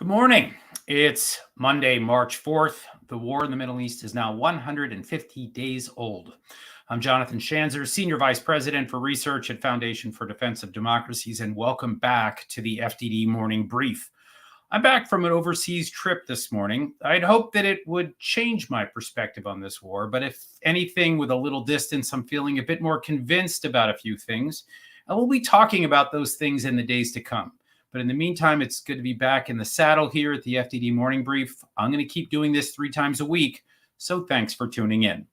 Good morning. It's Monday, March 4th. The war in the Middle East is now 150 days old. I'm Jonathan Schanzer, Senior Vice President for Research at Foundation for Defense of Democracies, and welcome back to the FDD Morning Brief. I'm back from an overseas trip this morning. I'd hoped that it would change my perspective on this war, but if anything, with a little distance, I'm feeling a bit more convinced about a few things, and we'll be talking about those things in the days to come. But in the meantime, it's good to be back in the saddle here at the FDD Morning Brief. I'm going to keep doing this 3 times a week, so thanks for tuning in.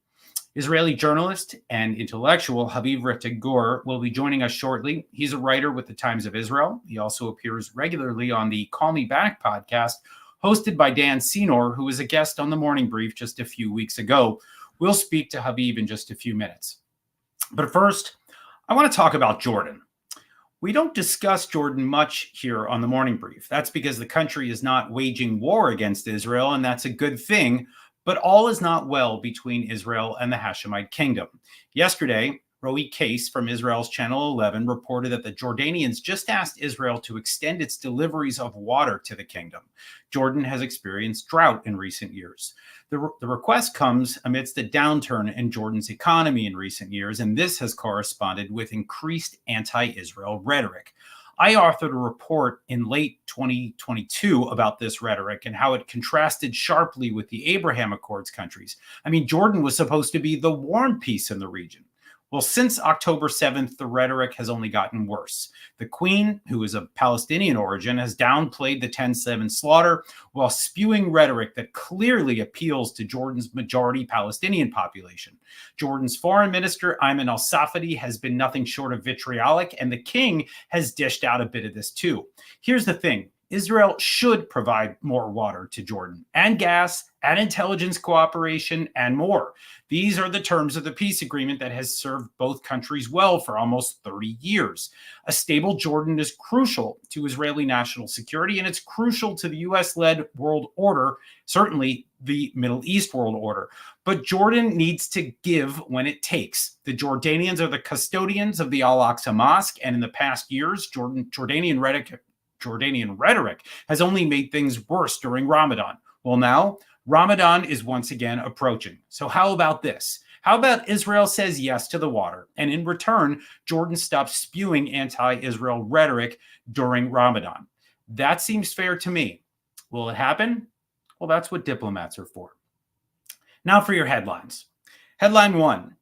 Israeli journalist and intellectual Haviv Rettig Gur will be joining us shortly. He's a writer with the Times of Israel. He also appears regularly on the Call Me Back podcast, hosted by Dan Senor, who was a guest on the Morning Brief just a few weeks ago. We'll speak to Haviv in just a few minutes. But first, I want to talk about Jordan. We don't discuss Jordan much here on the Morning Brief. That's because the country is not waging war against Israel, and that's a good thing. But all is not well between Israel and the Hashemite kingdom. Yesterday, Roe Case from Israel's Channel 11 reported that the Jordanians just asked Israel to extend its deliveries of water to the kingdom. Jordan has experienced drought in recent years. The request comes amidst a downturn in Jordan's economy in recent years, and this has corresponded with increased anti-Israel rhetoric. I authored a report in late 2022 about this rhetoric and how it contrasted sharply with the Abraham Accords countries. Jordan was supposed to be the warm peace in the region. Well, since October 7th, the rhetoric has only gotten worse. The Queen, who is of Palestinian origin, has downplayed the 10/7 slaughter while spewing rhetoric that clearly appeals to Jordan's majority Palestinian population. Jordan's foreign minister, Ayman al-Safadi, has been nothing short of vitriolic, and the king has dished out a bit of this too. Here's the thing. Israel should provide more water to Jordan, and gas, and intelligence cooperation, and more. These are the terms of the peace agreement that has served both countries well for almost 30 years. A stable Jordan is crucial to Israeli national security, and it's crucial to the US-led world order, certainly the Middle East world order. But Jordan needs to give when it takes. The Jordanians are the custodians of the Al-Aqsa Mosque, and in the past years, Jordanian rhetoric has only made things worse during Ramadan. Well, now Ramadan is once again approaching. So how about this? How about Israel says yes to the water, and in return, Jordan stops spewing anti-Israel rhetoric during Ramadan? That seems fair to me. Will it happen? Well, that's what diplomats are for. Now for your headlines. Headline 1.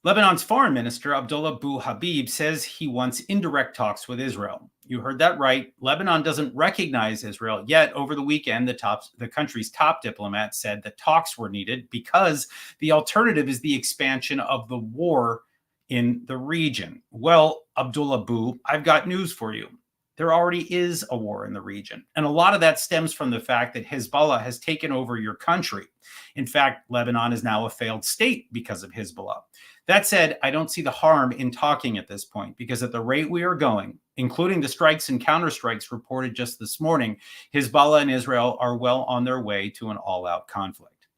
Lebanon's foreign minister, Abdullah Abu Habib, says he wants indirect talks with Israel. You heard that right. Lebanon doesn't recognize Israel, yet over the weekend, the country's top diplomat said that talks were needed because the alternative is the expansion of the war in the region. Well, Abdullah Abu, I've got news for you. There already is a war in the region. And a lot of that stems from the fact that Hezbollah has taken over your country. In fact, Lebanon is now a failed state because of Hezbollah. That said, I don't see the harm in talking at this point, because at the rate we are going, including the strikes and counterstrikes reported just this morning, Hezbollah and Israel are well on their way to an all-out conflict.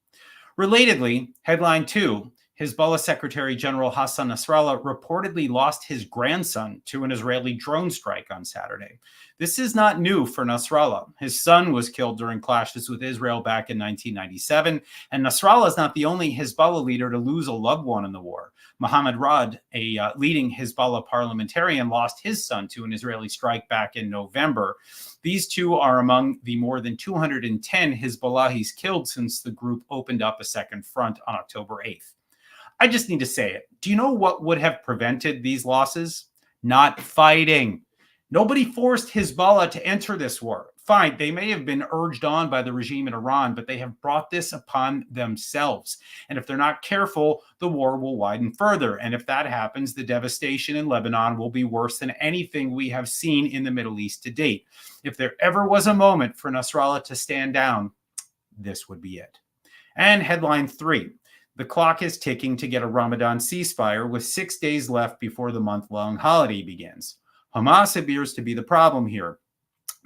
Relatedly, headline 2, Hezbollah Secretary General Hassan Nasrallah reportedly lost his grandson to an Israeli drone strike on Saturday. This is not new for Nasrallah. His son was killed during clashes with Israel back in 1997, and Nasrallah is not the only Hezbollah leader to lose a loved one in the war. Mohammed Rad, a leading Hezbollah parliamentarian, lost his son to an Israeli strike back in November. These two are among the more than 210 Hezbollahis killed since the group opened up a second front on October 8th. I just need to say it. Do you know what would have prevented these losses? Not fighting. Nobody forced Hezbollah to enter this war. Fine, they may have been urged on by the regime in Iran, but they have brought this upon themselves. And if they're not careful, the war will widen further. And if that happens, the devastation in Lebanon will be worse than anything we have seen in the Middle East to date. If there ever was a moment for Nasrallah to stand down, this would be it. And headline 3. The clock is ticking to get a Ramadan ceasefire with 6 days left before the month-long holiday begins. Hamas appears to be the problem here.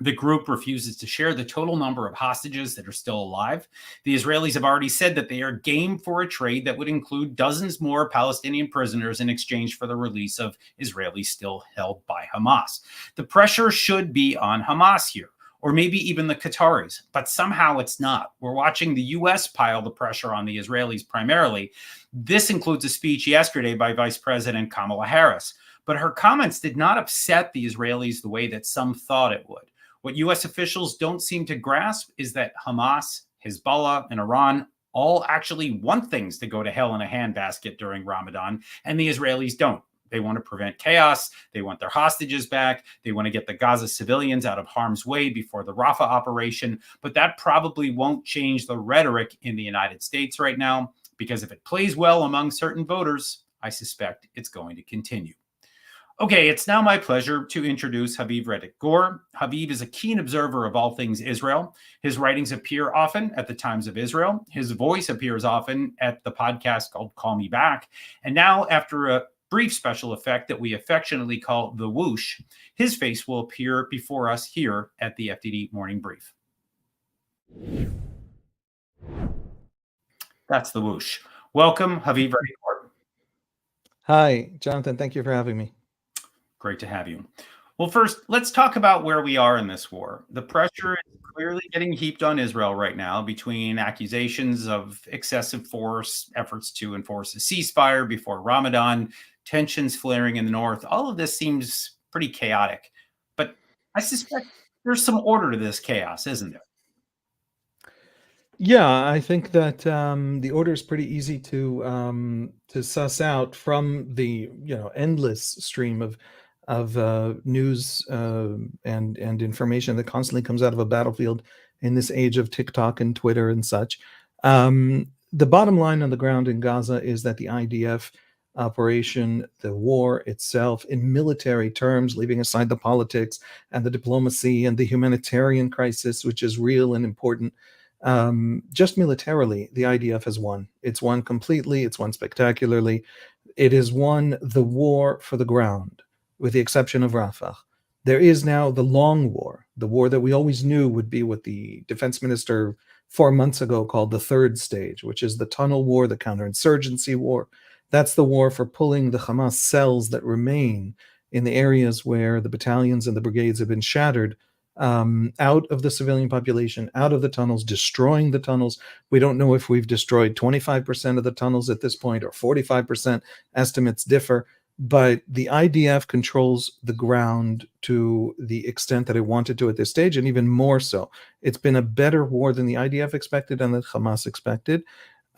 The group refuses to share the total number of hostages that are still alive. The Israelis have already said that they are game for a trade that would include dozens more Palestinian prisoners in exchange for the release of Israelis still held by Hamas. The pressure should be on Hamas here. or maybe even the Qataris. But somehow it's not. We're watching the U.S. pile the pressure on the Israelis primarily. This includes a speech yesterday by Vice President Kamala Harris. But her comments did not upset the Israelis the way that some thought it would. What U.S. officials don't seem to grasp is that Hamas, Hezbollah, and Iran all actually want things to go to hell in a handbasket during Ramadan, and the Israelis don't. They want to prevent chaos. They want their hostages back. They want to get the Gaza civilians out of harm's way before the Rafah operation. But that probably won't change the rhetoric in the United States right now, because if it plays well among certain voters, I suspect it's going to continue. Okay, it's now my pleasure to introduce Haviv Rettig Gur. Haviv is a keen observer of all things Israel. His writings appear often at the Times of Israel. His voice appears often at the podcast called Call Me Back. And now, after a brief special effect that we affectionately call the whoosh, his face will appear before us here at the FDD Morning Brief. That's the whoosh. Welcome, Haviv Rettig Gur. Hi, Jonathan. Thank you for having me. Great to have you. Well, first, let's talk about where we are in this war. The pressure is clearly getting heaped on Israel right now between accusations of excessive force, efforts to enforce a ceasefire before Ramadan, tensions flaring in the north. All of this seems pretty chaotic. But I suspect there's some order to this chaos, isn't there? Yeah, I think that the order is pretty easy to suss out from the endless stream of news and information that constantly comes out of a battlefield in this age of TikTok and Twitter and such. The bottom line on the ground in Gaza is that the IDF operation, the war itself, in military terms, leaving aside the politics and the diplomacy and the humanitarian crisis, which is real and important, just militarily, the IDF has won. It's won completely. It's won spectacularly. It has won the war for the ground, with the exception of Rafah. There is now the long war, the war that we always knew would be what the defense minister 4 months ago called the third stage, which is the tunnel war, the counterinsurgency war. That's the war for pulling the Hamas cells that remain in the areas where the battalions and the brigades have been shattered out of the civilian population, out of the tunnels, destroying the tunnels. We don't know if we've destroyed 25% of the tunnels at this point or 45%. Estimates differ. But the IDF controls the ground to the extent that it wanted to at this stage, and even more so. It's been a better war than the IDF expected and that Hamas expected.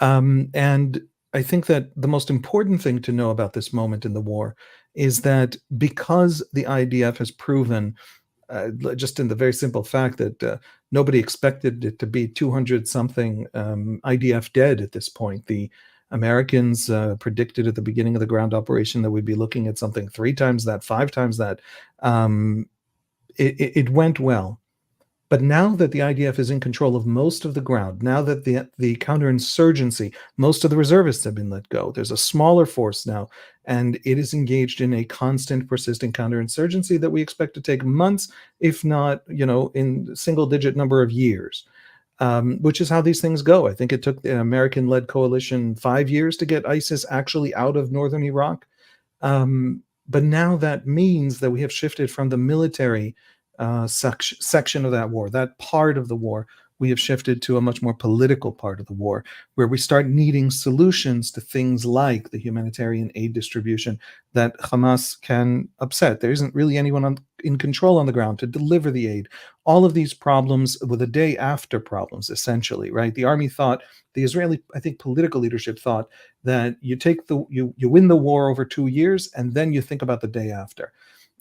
And I think that the most important thing to know about this moment in the war is that because the IDF has proven, just in the very simple fact that nobody expected it to be 200-something IDF dead at this point. The Americans predicted at the beginning of the ground operation that we'd be looking at something 3 times that, 5 times that. It went well. But now that the IDF is in control of most of the ground, now that the counterinsurgency, most of the reservists have been let go, there's a smaller force now, and it is engaged in a constant, persistent counterinsurgency that we expect to take months, if not, in single-digit number of years, which is how these things go. I think it took the American-led coalition 5 years to get ISIS actually out of northern Iraq. But now that means that we have shifted from the military section of that war, that part of the war, we have shifted to a much more political part of the war, where we start needing solutions to things like the humanitarian aid distribution that Hamas can upset. There isn't really anyone in control on the ground to deliver the aid. All of these problems were the day after problems, essentially, right? The army thought, the Israeli, I think, political leadership thought that you win the war over 2 years, and then you think about the day after.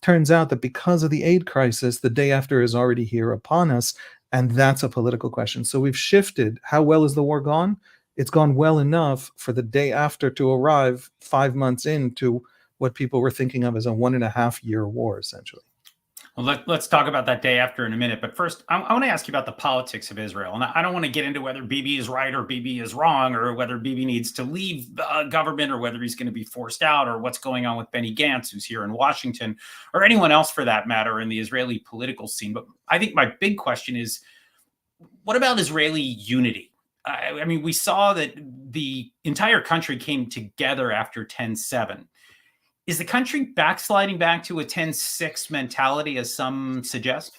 Turns out that because of the aid crisis, the day after is already here upon us, and that's a political question. So we've shifted. How well has the war gone? It's gone well enough for the day after to arrive 5 months into what people were thinking of as a 1.5-year war, essentially. Well, let's talk about that day after in a minute. But first, I want to ask you about the politics of Israel. And I don't want to get into whether Bibi is right or Bibi is wrong, or whether Bibi needs to leave government, or whether he's going to be forced out, or what's going on with Benny Gantz, who's here in Washington, or anyone else for that matter in the Israeli political scene. But I think my big question is, what about Israeli unity? I mean, we saw that the entire country came together after 10/7. Is the country backsliding back to a 10/6 mentality, as some suggest?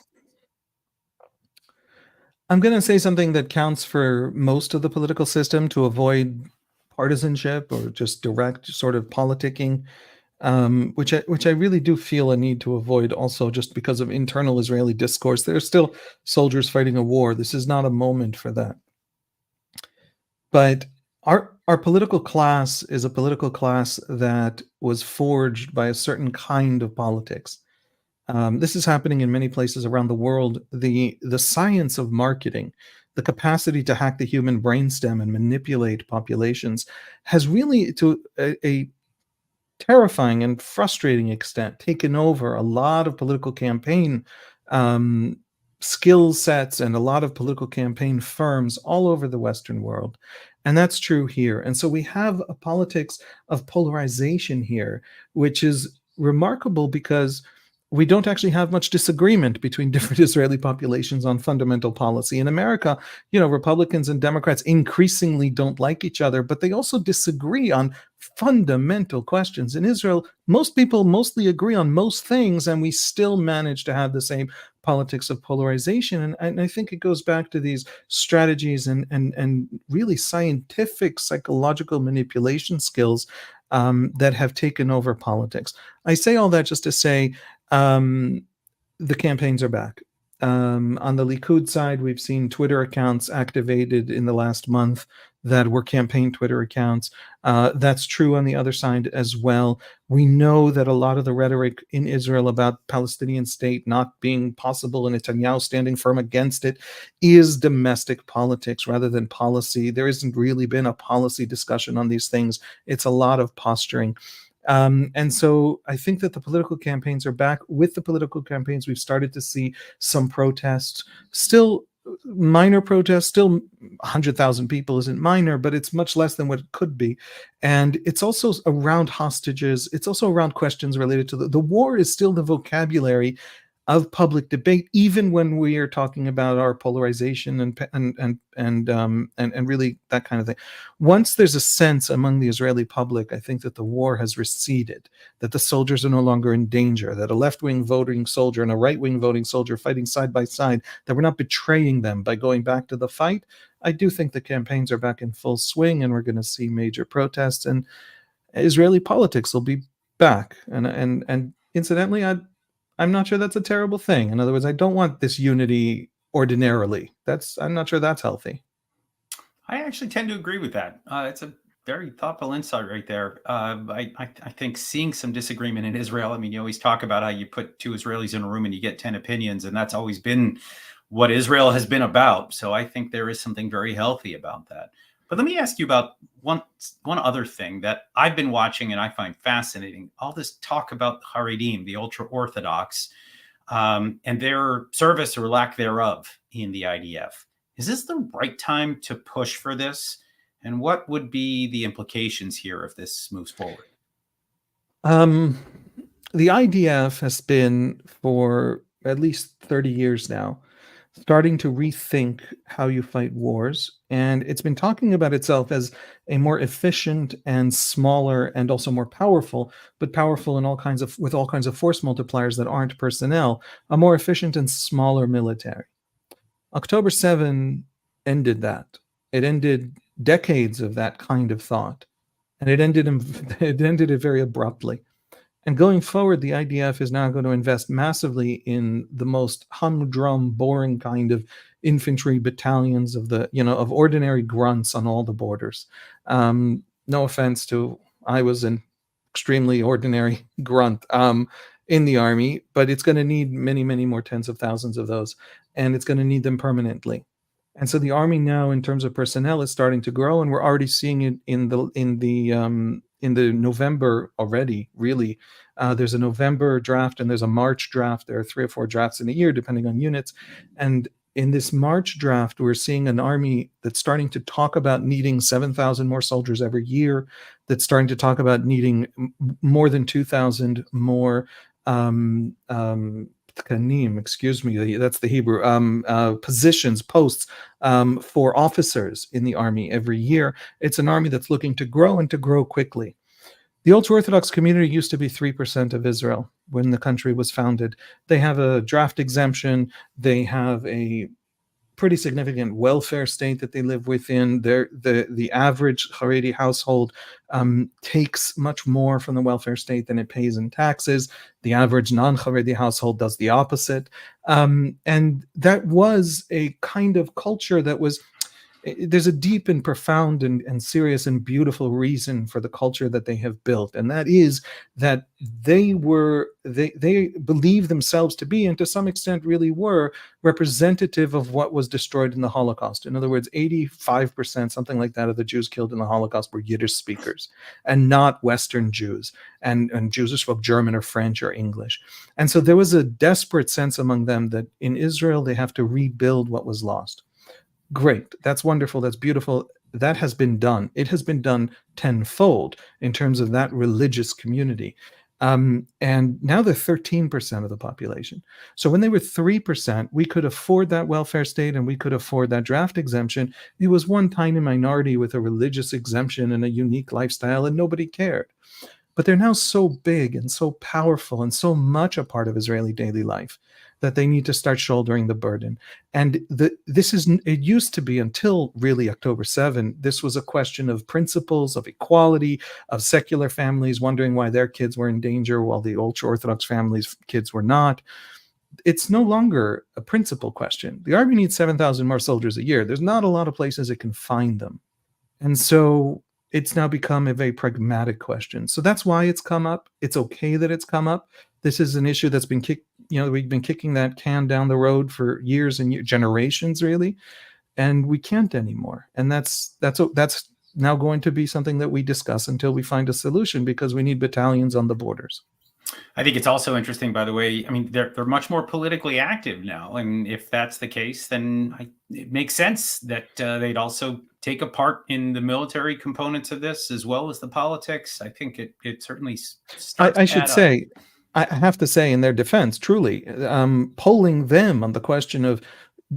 I'm going to say something that counts for most of the political system to avoid partisanship or just direct sort of politicking, which I really do feel a need to avoid also just because of internal Israeli discourse. There are still soldiers fighting a war. This is not a moment for that. But our political class is a political class that was forged by a certain kind of politics. This is happening in many places around the world. The science of marketing, the capacity to hack the human brainstem and manipulate populations, has really, to a terrifying and frustrating extent, taken over a lot of political campaign um, skill sets and a lot of political campaign firms all over the Western world. And that's true here. And so we have a politics of polarization here, which is remarkable because we don't actually have much disagreement between different Israeli populations on fundamental policy. In America, Republicans and Democrats increasingly don't like each other, but they also disagree on fundamental questions. In Israel, most people mostly agree on most things, and we still manage to have the same politics of polarization. And I think it goes back to these strategies and really scientific psychological manipulation skills that have taken over politics. I say all that just to say the campaigns are back. On the Likud side, we've seen Twitter accounts activated in the last month that were campaign Twitter accounts. That's true on the other side as well. We know that a lot of the rhetoric in Israel about Palestinian state not being possible and Netanyahu standing firm against it is domestic politics rather than policy. There hasn't really been a policy discussion on these things. It's a lot of posturing. And so I think that the political campaigns are back. With the political campaigns, we've started to see some protests, still minor protests, still 100,000 people isn't minor, but it's much less than what it could be. And it's also around hostages. It's also around questions related to the war is still the vocabulary of public debate, even when we are talking about our polarization and really that kind of thing. Once there's a sense among the Israeli public, I think that the war has receded, that the soldiers are no longer in danger, that a left-wing voting soldier and a right-wing voting soldier fighting side by side, that we're not betraying them by going back to the fight. I do think the campaigns are back in full swing, and we're going to see major protests, and Israeli politics will be back. And incidentally, I'm not sure that's a terrible thing. In other words, I don't want this unity ordinarily. I'm not sure that's healthy. I actually tend to agree with that. It's a very thoughtful insight right there. I think seeing some disagreement in Israel, I mean, you always talk about how you put two Israelis in a room and you get 10 opinions, and that's always been what Israel has been about. So I think there is something very healthy about that. But let me ask you about one other thing that I've been watching and I find fascinating. All this talk about Haredim, the ultra-Orthodox, and their service or lack thereof in the IDF. Is this the right time to push for this? And what would be the implications here if this moves forward? The IDF has been, for at least 30 years now, starting to rethink how you fight wars. And it's been talking about itself as a more efficient and smaller and also more powerful, but powerful in with all kinds of force multipliers that aren't personnel, a more efficient and smaller military. October 7 ended that. It ended decades of that kind of thought. And it ended it very abruptly. And going forward, the IDF is now going to invest massively in the most humdrum, boring kind of infantry battalions of ordinary grunts on all the borders. No offense to, I was an extremely ordinary grunt in the army, but it's going to need many, many more tens of thousands of those, and it's going to need them permanently. And so the army now, in terms of personnel, is starting to grow, and we're already seeing it in the November already. Really, there's a November draft and there's a March draft. There are 3 or 4 drafts in a year, depending on units. And in this March draft, we're seeing an army that's starting to talk about needing 7,000 more soldiers every year. That's starting to talk about needing more than 2,000 more tkanim, excuse me, that's the Hebrew, positions, posts for officers in the army every year. It's an army that's looking to grow and to grow quickly. The ultra-Orthodox community used to be 3% of Israel when the country was founded. They have a draft exemption. They have a pretty significant welfare state that they live within. The average Haredi household takes much more from the welfare state than it pays in taxes. The average non-Haredi household does the opposite. And that was a kind of culture that was, there's a deep and profound and serious and beautiful reason for the culture that they have built, and that is that they believe themselves to be, and to some extent really were, representative of what was destroyed in the Holocaust. In other words, 85%, something like that, of the Jews killed in the Holocaust were Yiddish speakers and not Western Jews, and Jews who spoke German or French or English. And so there was a desperate sense among them that in Israel they have to rebuild what was lost. Great. That's wonderful. That's beautiful. That has been done. It has been done tenfold in terms of that religious community. And now they're 13% of the population. So when they were 3%, we could afford that welfare state and we could afford that draft exemption. It was one tiny minority with a religious exemption and a unique lifestyle, and nobody cared. But they're now so big and so powerful and so much a part of Israeli daily life that they need to start shouldering the burden. And it used to be, until really October 7, this was a question of principles, of equality, of secular families wondering why their kids were in danger while the ultra-Orthodox families' kids were not. It's no longer a principle question. The army needs 7,000 more soldiers a year. There's not a lot of places it can find them. And so it's now become a very pragmatic question. So that's why it's come up. It's okay that it's come up. This is an issue that's been kicked, we've been kicking that can down the road for years and generations, really, and we can't anymore. And that's now going to be something that we discuss until we find a solution, because we need battalions on the borders. I think it's also interesting, by the way, I mean, they're much more politically active now. And if that's the case, then it makes sense that they'd also take a part in the military components of this as well as the politics. I think it certainly starts I should say, I have to say in their defense, truly, polling them on the question of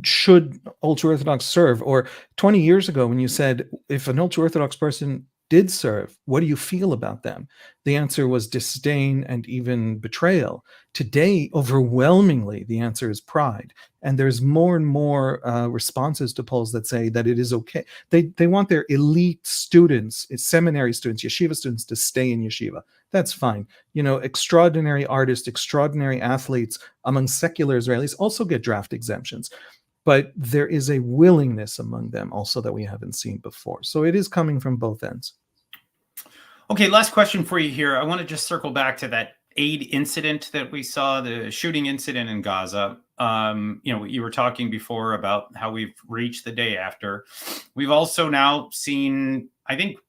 should ultra-Orthodox serve, or 20 years ago when you said, if an ultra-Orthodox person did serve, what do you feel about them? The answer was disdain and even betrayal. Today, overwhelmingly, the answer is pride. And there's more and more responses to polls that say that it is okay. They want their elite students, seminary students, yeshiva students, to stay in yeshiva. That's fine. Extraordinary artists, extraordinary athletes among secular Israelis also get draft exemptions. But there is a willingness among them also that we haven't seen before. So it is coming from both ends. Okay, last question for you here. I want to just circle back to that aid incident that we saw, the shooting incident in Gaza. You were talking before about how we've reached the day after. We've also now seen, I think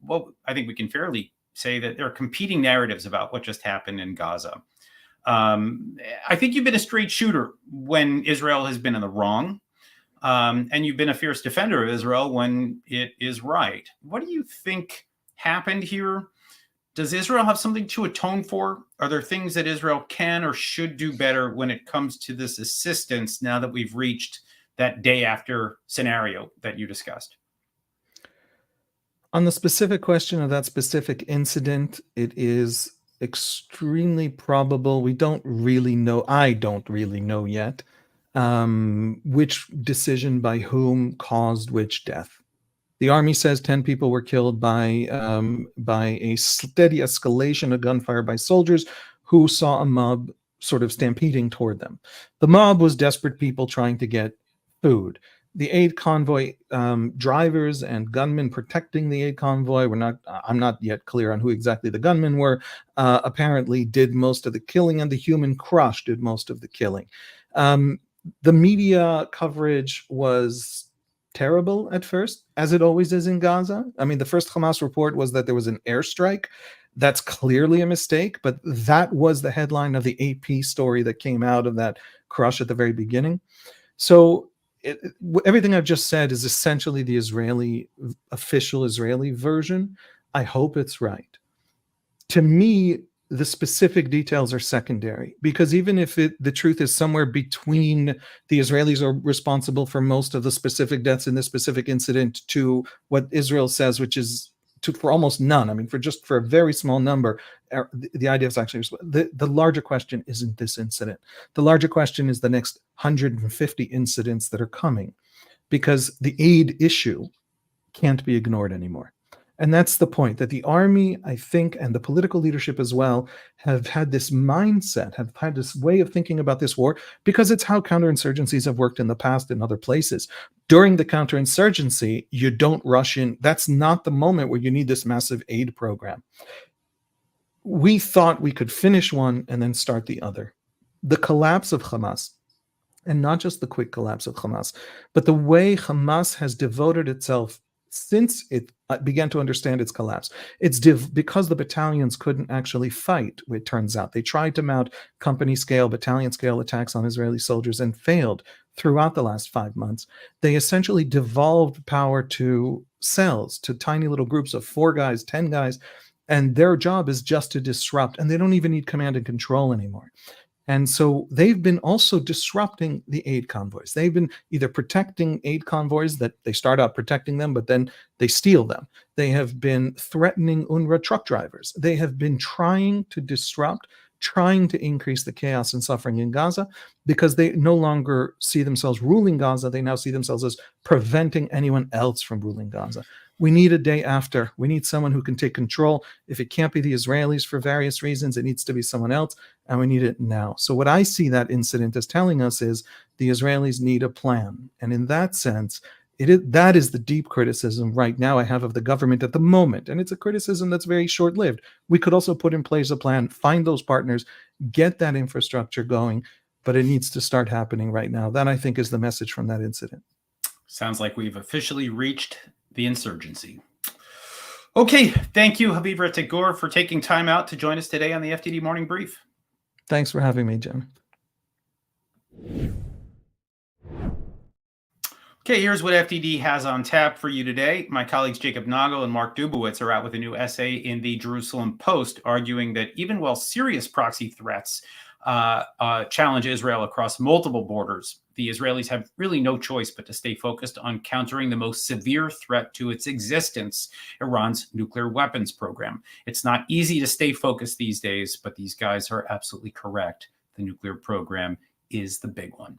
we can fairly say that there are competing narratives about what just happened in Gaza. I think you've been a straight shooter when Israel has been in the wrong. And you've been a fierce defender of Israel when it is right. What do you think happened here? Does Israel have something to atone for? Are there things that Israel can or should do better when it comes to this assistance now that we've reached that day after scenario that you discussed? On the specific question of that specific incident, it is extremely probable. We don't really know. I don't really know yet which decision by whom caused which death. The army says 10 people were killed by a steady escalation of gunfire by soldiers who saw a mob sort of stampeding toward them. The mob was desperate people trying to get food. The aid convoy drivers and gunmen protecting the aid convoy I'm not yet clear on who exactly the gunmen were, apparently did most of the killing, and the human crush did most of the killing. The media coverage was terrible at first, as it always is in Gaza. I mean, the first Hamas report was that there was an airstrike. That's clearly a mistake, but that was the headline of the AP story that came out of that crush at the very beginning. So everything I've just said is essentially the official Israeli version. I hope it's right. To me, the specific details are secondary, because even if the truth is somewhere between the Israelis are responsible for most of the specific deaths in this specific incident to what Israel says, which is for almost none. I mean, for a very small number, the idea is actually the larger question isn't this incident. The larger question is the next 150 incidents that are coming. because the aid issue can't be ignored anymore. And that's the point, that the army, I think, and the political leadership as well, have had this mindset, have had this way of thinking about this war, because it's how counterinsurgencies have worked in the past in other places. During the counterinsurgency, you don't rush in. That's not the moment where you need this massive aid program. We thought we could finish one and then start the other. The collapse of Hamas, and not just the quick collapse of Hamas, but the way Hamas has devoted itself since it began to understand its collapse. It's because the battalions couldn't actually fight, it turns out. They tried to mount company scale, battalion scale attacks on Israeli soldiers and failed throughout the last 5 months. They essentially devolved power to cells, to tiny little groups of 4 guys, 10 guys, and their job is just to disrupt, and they don't even need command and control anymore. And so they've been also disrupting the aid convoys. They've been either protecting aid convoys, that they start out protecting them, but then they steal them. They have been threatening UNRWA truck drivers. They have been trying to disrupt, trying to increase the chaos and suffering in Gaza, because they no longer see themselves ruling Gaza. They now see themselves as preventing anyone else from ruling Gaza. We need a day after. We need someone who can take control. If it can't be the Israelis for various reasons, it needs to be someone else, and we need it now. So what I see that incident as telling us is the Israelis need a plan. And in that sense, that is the deep criticism right now I have of the government at the moment. And it's a criticism that's very short-lived. We could also put in place a plan, find those partners, get that infrastructure going, but it needs to start happening right now. That, I think, is the message from that incident. Sounds like we've officially reached the insurgency. Okay, thank you, Haviv Rettig Gur, for taking time out to join us today on the FDD Morning Brief. Thanks for having me, Jim. Okay, here's what FDD has on tap for you today. My colleagues Jacob Nagel and Mark Dubowitz are out with a new essay in the Jerusalem Post, arguing that even while serious proxy threats challenge Israel across multiple borders, the Israelis have really no choice but to stay focused on countering the most severe threat to its existence, Iran's nuclear weapons program. It's not easy to stay focused these days, but these guys are absolutely correct. The nuclear program is the big one.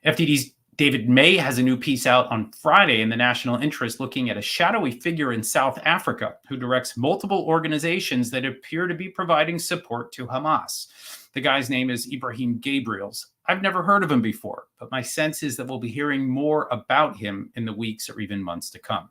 FDD's David May has a new piece out on Friday in the National Interest, looking at a shadowy figure in South Africa who directs multiple organizations that appear to be providing support to Hamas. The guy's name is Ibrahim Gabriels. I've never heard of him before, but my sense is that we'll be hearing more about him in the weeks or even months to come.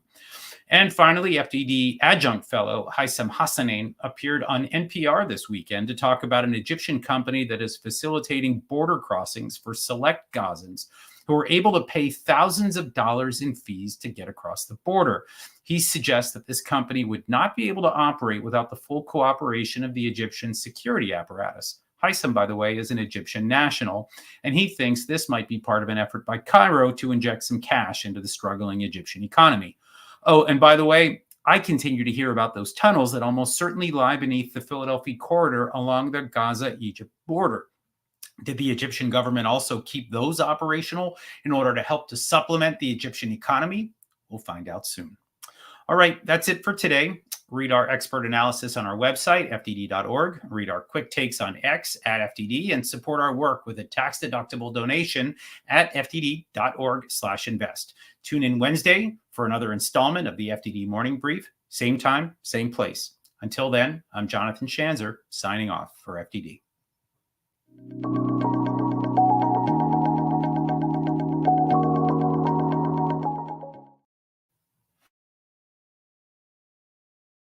And finally, FDD adjunct fellow Haitham Hassanein appeared on NPR this weekend to talk about an Egyptian company that is facilitating border crossings for select Gazans who are able to pay thousands of dollars in fees to get across the border. He suggests that this company would not be able to operate without the full cooperation of the Egyptian security apparatus. Haitham, by the way, is an Egyptian national, and he thinks this might be part of an effort by Cairo to inject some cash into the struggling Egyptian economy. Oh, and by the way, I continue to hear about those tunnels that almost certainly lie beneath the Philadelphia corridor along the Gaza-Egypt border. Did the Egyptian government also keep those operational in order to help to supplement the Egyptian economy? We'll find out soon. All right, that's it for today. Read our expert analysis on our website, fdd.org. Read our quick takes on X @FDD, and support our work with a tax-deductible donation at fdd.org/invest. Tune in Wednesday for another installment of the FDD Morning Brief. Same time, same place. Until then, I'm Jonathan Schanzer, signing off for FDD.